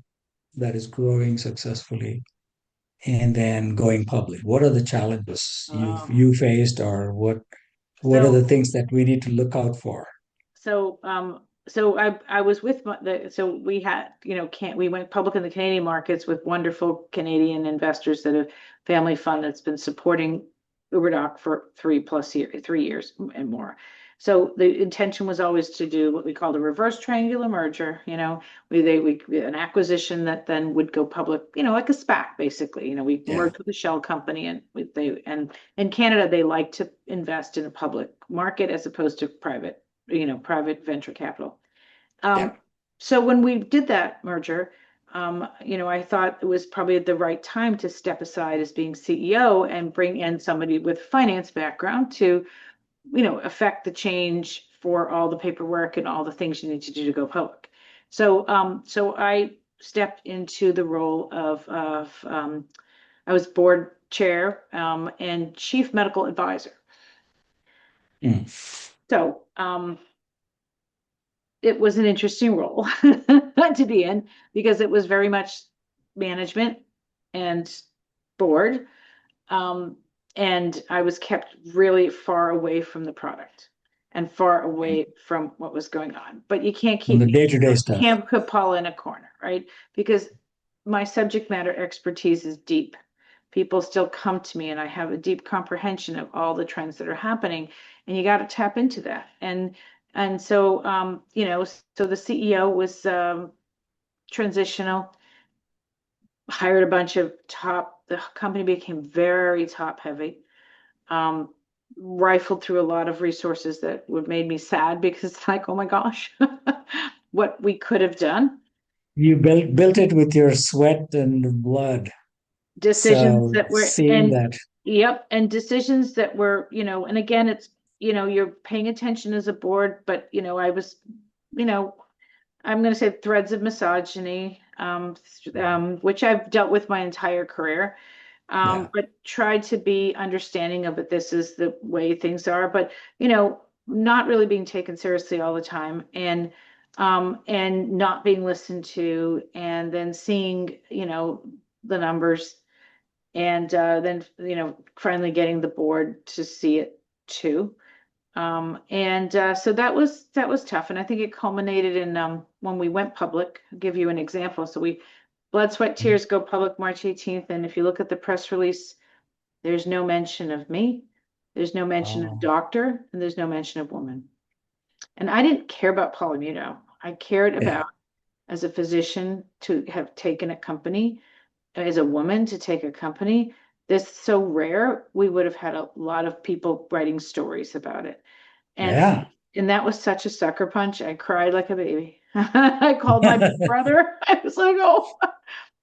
that is growing successfully and then going public? What are the challenges Um, you faced, or what are so the things that we need to look out for? so I was with so we had, can't we went public in the Canadian markets with wonderful Canadian investors that have family fund that's been supporting UberDoc for 3 years and more. So the intention was always to do what we called a reverse triangular merger. We an acquisition that then would go public, like a SPAC basically. We Yeah. merged with a shell company, and and in Canada they like to invest in a public market as opposed to private venture capital. Yeah. Um, so when we did that merger, I thought it was probably the right time to step aside as being CEO and bring in somebody with finance background to, affect the change for all the paperwork and all the things you need to do to go public. So I stepped into the role of I was board chair and chief medical advisor. Mm. So it was an interesting role to be in because it was very much management and board. Um, and I was kept really far away from the product and far away from what was going on. But you can't On keep the me, day-to-day you stuff. can't put Paula in a corner, right? Because my subject matter expertise is deep. People still come to me and I have a deep comprehension of all the trends that are happening, and you got to tap into that. And so so the CEO was transitional, hired a bunch of the company became very top heavy, um, rifled through a lot of resources that would made me sad because it's like, oh my gosh, what we could have done. You built it with your sweat and blood. Decisions So that were, seeing and that, yep, and decisions that were, and again, it's, you're paying attention as a board, but, I was, you know, I'm going to say threads of misogyny, which I've dealt with my entire career, yeah. but tried to be understanding of it. This is the way things are, but not really being taken seriously all the time, and not being listened to, and then seeing, the numbers, and then finally getting the board to see it too. And so that was tough, and I think it culminated in when we went public. I'll give you an example. So we Blood, Sweat, Tears go public March 18th, and if you look at the press release, there's no mention of me, there's no mention of Oh, doctor, and there's no mention of woman. And I didn't care about Paula Muto. I cared yeah. about, as a physician, to have taken a company, as a woman to take a company. This so rare, we would have had a lot of people writing stories about it. And Yeah. and that was such a sucker punch. I cried like a baby. I called my brother. I was like, oh,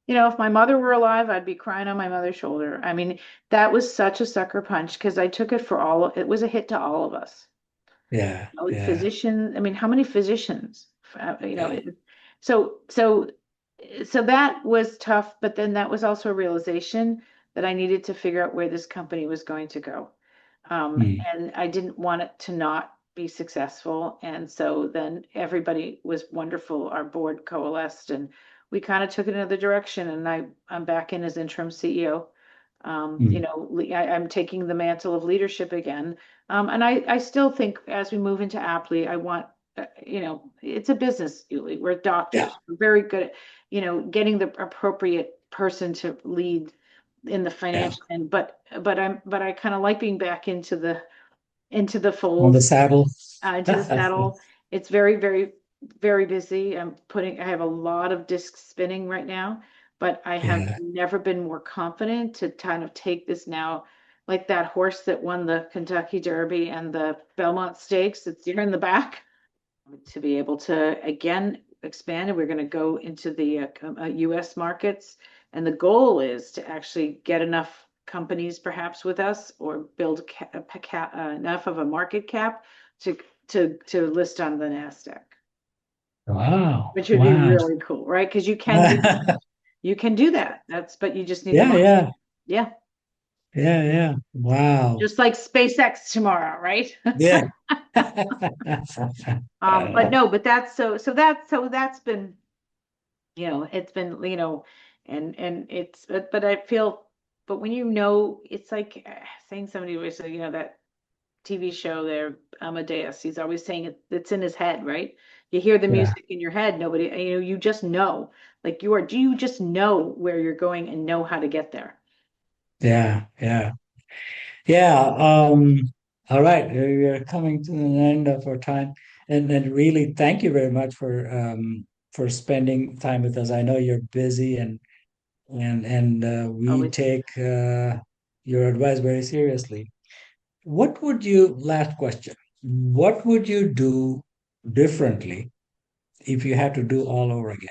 if my mother were alive, I'd be crying on my mother's shoulder. I mean, that was such a sucker punch because I took it for it was a hit to all of us. Yeah. Yeah. Physicians, I mean, how many physicians? Yeah. So that was tough, but then that was also a realization that I needed to figure out where this company was going to go. Mm. And I didn't want it to not be successful. And so then everybody was wonderful. Our board coalesced, and we kind of took it another direction, and I'm back in as interim CEO. Mm. I'm taking the mantle of leadership again. And I still think as we move into Aptly, I want, it's a business, Julie. We're Yeah. doctors. We're very good at, getting the appropriate person to lead in the Yeah. financial end. But I kind of like being back into the On the fold, saddle. into the saddle. It's very, very, very busy. I have a lot of discs spinning right now, but I have Yeah. never been more confident to kind of take this now, like that horse that won the Kentucky Derby and the Belmont Stakes. It's here in the back to be able to again expand. And we're going to go into the US markets. And the goal is to actually get enough companies perhaps with us or build enough of a market cap to list on the NASDAQ, Wow. which would be Wow. really cool, right? Because you can do that. But you just need the Yeah, money. yeah, Yeah. yeah, yeah. Wow. Just like SpaceX tomorrow, right? Yeah. But no, but that's been, it's been, and it's, but I feel, but when it's like saying somebody was, that TV show there, Amadeus, he's always saying it's in his head, right? You hear the Yeah, music in your head, nobody, you just know, like do you just know where you're going and know how to get there? yeah, yeah. Yeah. All right. We are coming to the end of our time. And really thank you very much for spending time with us. I know you're busy and we Always. take your advice very seriously. What would you, last question, what would you do differently if you had to do all over again?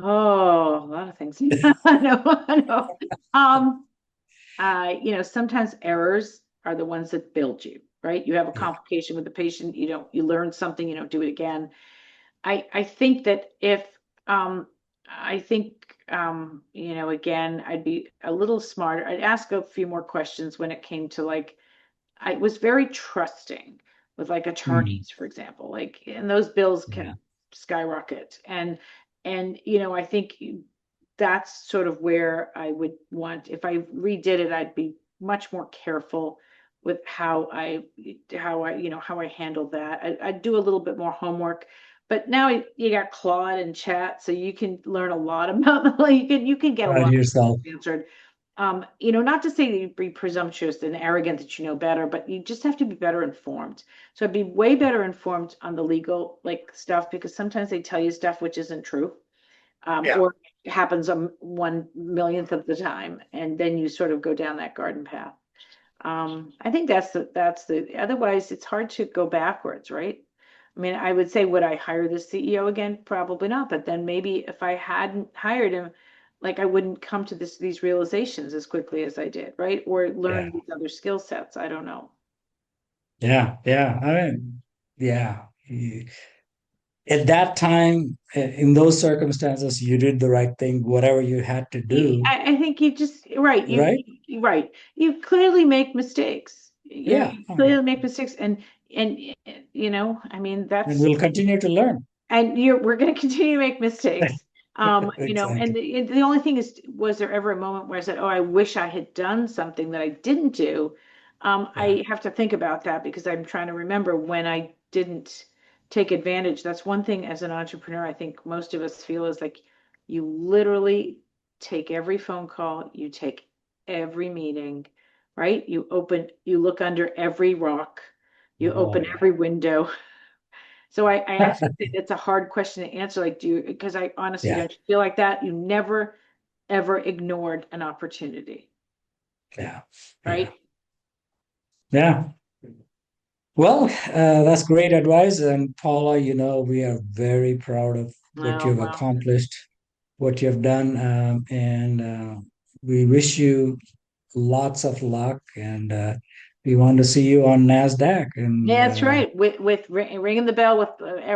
Oh, a lot of things. No. Um, sometimes errors are the ones that build you, right? You have a Yeah. complication with the patient, you learn something, you don't do it again. I think that if I think again, I'd be a little smarter. I'd ask a few more questions when it came to like I was very trusting with like Mm, attorneys, for example, like and those bills yeah. can skyrocket. And I think that's sort of where I would want if I redid it, I'd be much more careful with how I handled that. I'd do a little bit more homework. But now you got Claude and chat, so you can learn a lot about like you can get a Proud of lot of yourself. questions answered. Not to say that you'd be presumptuous and arrogant that you know better, but you just have to be better informed. So I'd be way better informed on the legal like stuff because sometimes they tell you stuff which isn't true, Yeah. or happens 1 millionth of the time, and then you sort of go down that garden path. I think that's the otherwise it's hard to go backwards, right? I mean, I would say, would I hire the CEO again? Probably not. But then maybe if I hadn't hired him, like I wouldn't come to these realizations as quickly as I did, right? Or Yeah. learn these other skill sets. I don't know. Yeah. Yeah. I mean, yeah. At that time, in those circumstances, you did the right thing, whatever you had to do, I think you just right. right? Right. You clearly make mistakes. Yeah. You clearly make mistakes, and I mean And that's we'll continue to learn. and we're going to continue to make mistakes. And Exactly. the only thing is, was there ever a moment where I said, oh, I wish I had done something that I didn't do? Yeah. I have to think about that because I'm trying to remember when I didn't take advantage. That's one thing as an entrepreneur, I think most of us feel is like you literally take every phone call, you take every meeting, right? You look under every rock, you Oh, open yeah. every window. So I actually think it's a hard question to answer. Like, because I honestly Yeah. don't feel like that. You never, ever ignored an opportunity, Yeah. Yeah. right? Yeah. Well, that's great advice. And Paula, we are very proud of what Oh, you've wow. accomplished, what you've done. And we wish you lots of luck. And we want to see you on NASDAQ. And Yeah, that's right. With ringing the bell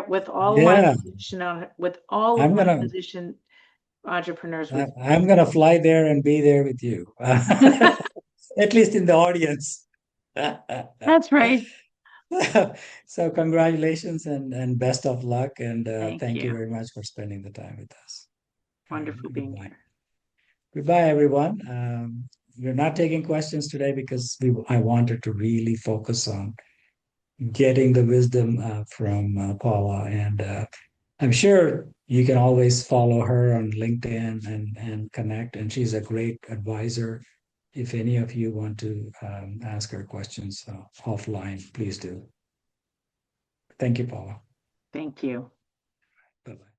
with all of my yeah, physician on with all of I'm my gonna physician entrepreneurs I, with I'm gonna fly there and be there with you, me. at least in the audience. That's right. So congratulations and best of luck. And Thank thank you you. very much for spending the time with us. Wonderful being Goodbye. here. Goodbye, everyone. We're not taking questions today because I wanted to really focus on getting the wisdom from Paula. And I'm sure you can always follow her on LinkedIn and connect. And she's a great advisor. If any of you want to ask her questions offline, please do. Thank you, Paula. Thank you. Bye bye.